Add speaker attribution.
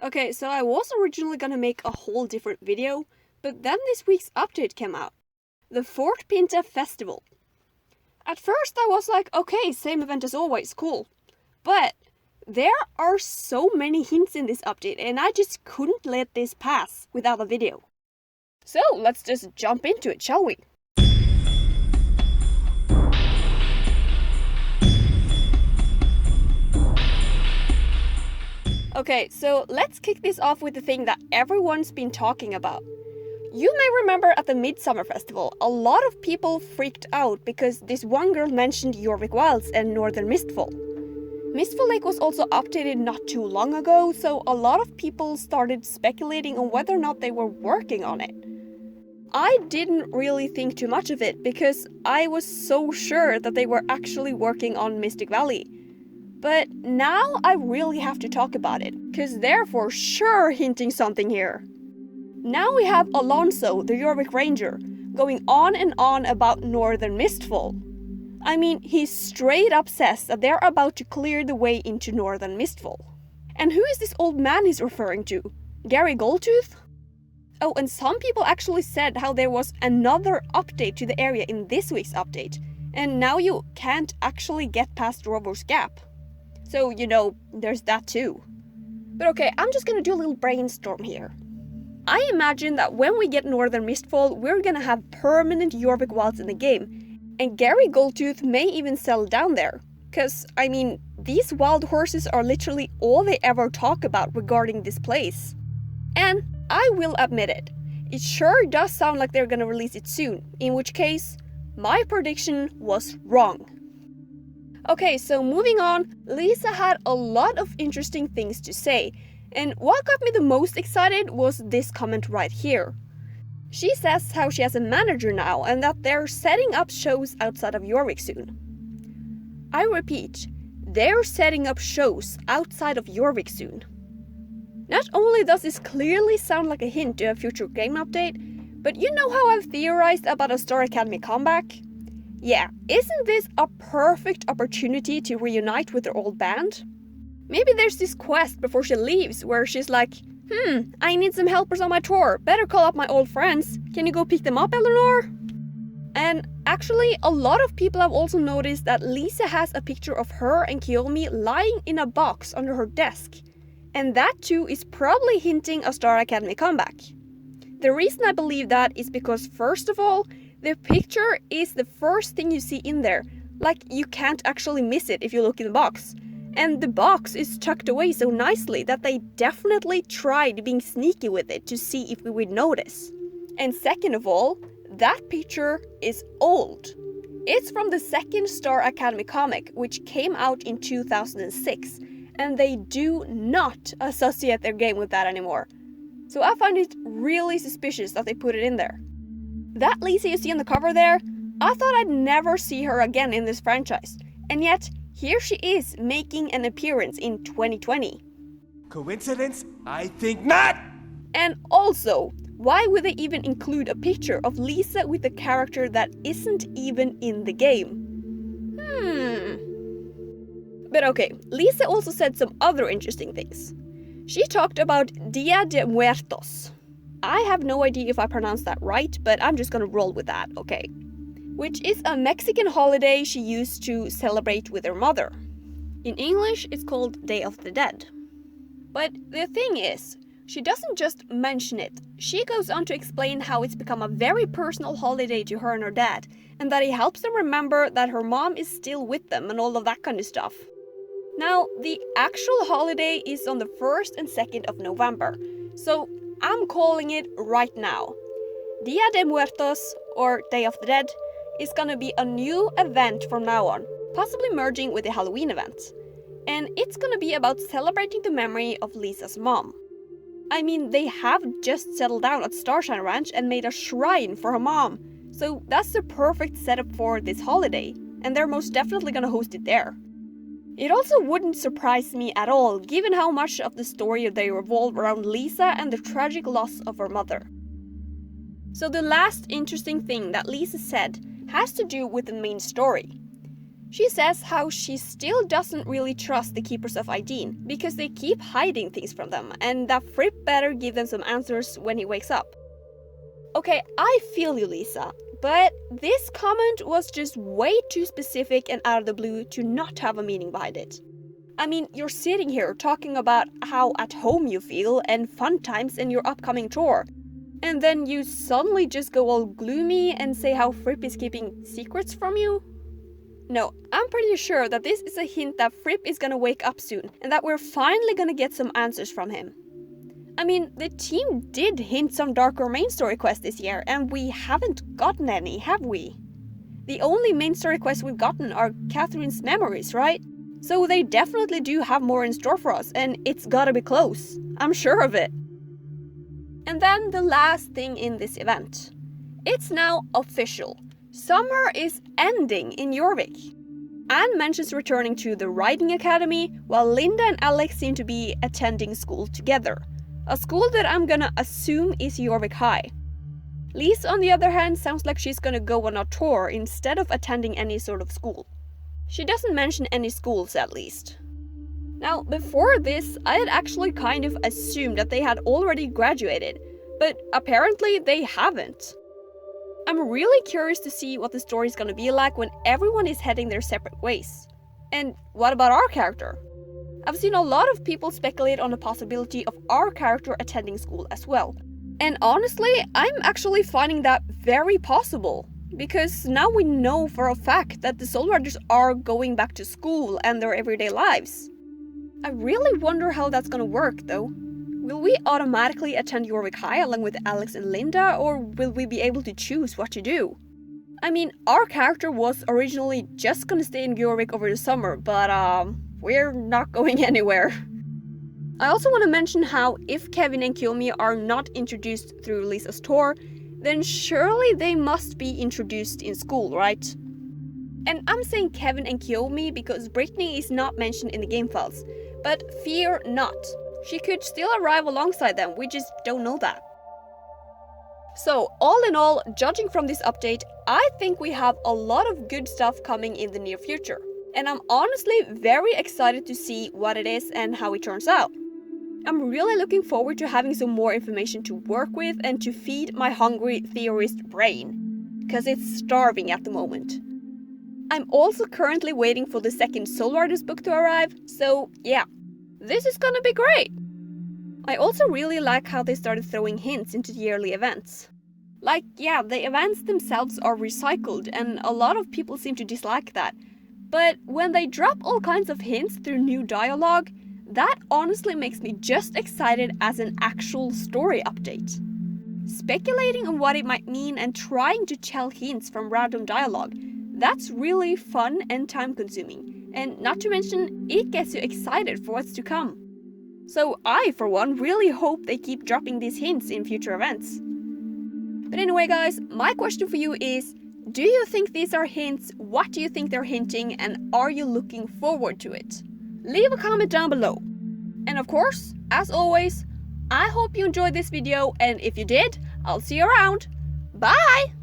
Speaker 1: Okay, so I was originally gonna make a whole different video, but then this week's update came out. The Fort Pinta Festival. At first I was like, okay, same event as always, cool. But there are so many hints in this update and I just couldn't let this pass without a video. So let's just jump into it, shall we? Okay, so let's kick this off with the thing that everyone's been talking about. You may remember at the Midsummer Festival, a lot of people freaked out because this one girl mentioned Jorvik Wilds and Northern Mistfall. Mistfall Lake was also updated not too long ago, so a lot of people started speculating on whether or not they were working on it. I didn't really think too much of it because I was so sure that they were actually working on Mystic Valley. But now I really have to talk about it, because they're for sure hinting something here. Now we have Alonso, the Jorvik Ranger, going on and on about Northern Mistfall. I mean, he straight up says that they're about to clear the way into Northern Mistfall. And who is this old man he's referring to? Gary Goldtooth? Oh, and some people actually said how there was another update to the area in this week's update, and now you can't actually get past Rover's Gap. So, you know, there's that too. But okay, I'm just gonna do a little brainstorm here. I imagine that when we get Northern Mistfall, we're gonna have permanent Jorvik Wilds in the game, and Gary Goldtooth may even settle down there. Cause, I mean, these wild horses are literally all they ever talk about regarding this place. And I will admit it sure does sound like they're gonna release it soon, in which case, my prediction was wrong. Okay, so moving on, Lisa had a lot of interesting things to say, and what got me the most excited was this comment right here. She says how she has a manager now and that they're setting up shows outside of Jorvik soon. I repeat, they're setting up shows outside of Jorvik soon. Not only does this clearly sound like a hint to a future game update, but you know how I've theorized about a Star Academy comeback? Yeah, isn't this a perfect opportunity to reunite with their old band? Maybe there's this quest before she leaves where she's like, I need some helpers on my tour, better call up my old friends, can you go pick them up, Eleanor? And actually, a lot of people have also noticed that Lisa has a picture of her and Kiyomi lying in a box under her desk. And that too is probably hinting a Star Academy comeback. The reason I believe that is because, first of all, the picture is the first thing you see in there, like you can't actually miss it if you look in the box. And the box is tucked away so nicely that they definitely tried being sneaky with it to see if we would notice. And second of all, that picture is old. It's from the second Star Academy comic, which came out in 2006, and they do not associate their game with that anymore. So I find it really suspicious that they put it in there. That Lisa you see on the cover there, I thought I'd never see her again in this franchise, and yet here she is making an appearance in 2020.
Speaker 2: Coincidence? I think not!
Speaker 1: And also, why would they even include a picture of Lisa with a character that isn't even in the game? But okay, Lisa also said some other interesting things. She talked about Dia de Muertos. I have no idea if I pronounced that right, but I'm just gonna roll with that, okay? Which is a Mexican holiday she used to celebrate with her mother. In English, it's called Day of the Dead. But the thing is, she doesn't just mention it, she goes on to explain how it's become a very personal holiday to her and her dad, and that it helps them remember that her mom is still with them and all of that kind of stuff. Now, the actual holiday is on the 1st and 2nd of November, so I'm calling it right now. Dia de Muertos, or Day of the Dead, is gonna be a new event from now on, possibly merging with the Halloween event. And it's gonna be about celebrating the memory of Lisa's mom. I mean, they have just settled down at Starshine Ranch and made a shrine for her mom, so that's the perfect setup for this holiday, and they're most definitely gonna host it there. It also wouldn't surprise me at all, given how much of the story they revolve around Lisa and the tragic loss of her mother. So the last interesting thing that Lisa said has to do with the main story. She says how she still doesn't really trust the Keepers of Aideen because they keep hiding things from them, and that Fripp better give them some answers when he wakes up. Okay, I feel you, Lisa, but this comment was just way too specific and out of the blue to not have a meaning behind it. I mean, you're sitting here talking about how at home you feel and fun times in your upcoming tour, and then you suddenly just go all gloomy and say how Fripp is keeping secrets from you? No, I'm pretty sure that this is a hint that Fripp is gonna wake up soon and that we're finally gonna get some answers from him. I mean, the team did hint some darker main story quests this year, and we haven't gotten any, have we? The only main story quests we've gotten are Catherine's memories, right? So they definitely do have more in store for us, and it's gotta be close. I'm sure of it. And then the last thing in this event. It's now official. Summer is ending in Jorvik. Anne mentions returning to the Riding Academy, while Linda and Alex seem to be attending school together. A school that I'm gonna assume is Jorvik High. Lisa, on the other hand, sounds like she's gonna go on a tour instead of attending any sort of school. She doesn't mention any schools, at least. Now, before this, I had actually kind of assumed that they had already graduated, but apparently they haven't. I'm really curious to see what the story is gonna be like when everyone is heading their separate ways. And what about our character? I've seen a lot of people speculate on the possibility of our character attending school as well. And honestly, I'm actually finding that very possible. Because now we know for a fact that the Soul Riders are going back to school and their everyday lives. I really wonder how that's gonna work though. Will we automatically attend Jorvik High along with Alex and Linda, or will we be able to choose what to do? I mean, our character was originally just gonna stay in Jorvik over the summer, but we're not going anywhere. I also want to mention how if Kevin and Kiyomi are not introduced through Lisa's tour, then surely they must be introduced in school, right? And I'm saying Kevin and Kiyomi because Brittany is not mentioned in the game files, but fear not. She could still arrive alongside them, we just don't know that. So, all in all, judging from this update, I think we have a lot of good stuff coming in the near future. And I'm honestly very excited to see what it is and how it turns out. I'm really looking forward to having some more information to work with and to feed my hungry theorist brain, because it's starving at the moment. I'm also currently waiting for the second Soul Riders book to arrive, so yeah, this is gonna be great! I also really like how they started throwing hints into the yearly events. Like, yeah, the events themselves are recycled and a lot of people seem to dislike that. But when they drop all kinds of hints through new dialogue, that honestly makes me just excited as an actual story update. Speculating on what it might mean and trying to tell hints from random dialogue, that's really fun and time consuming. And not to mention, it gets you excited for what's to come. So I, for one, really hope they keep dropping these hints in future events. But anyway guys, my question for you is, do you think these are hints? What do you think they're hinting? And are you looking forward to it? Leave a comment down below. And of course, as always, I hope you enjoyed this video, and if you did, I'll see you around. Bye!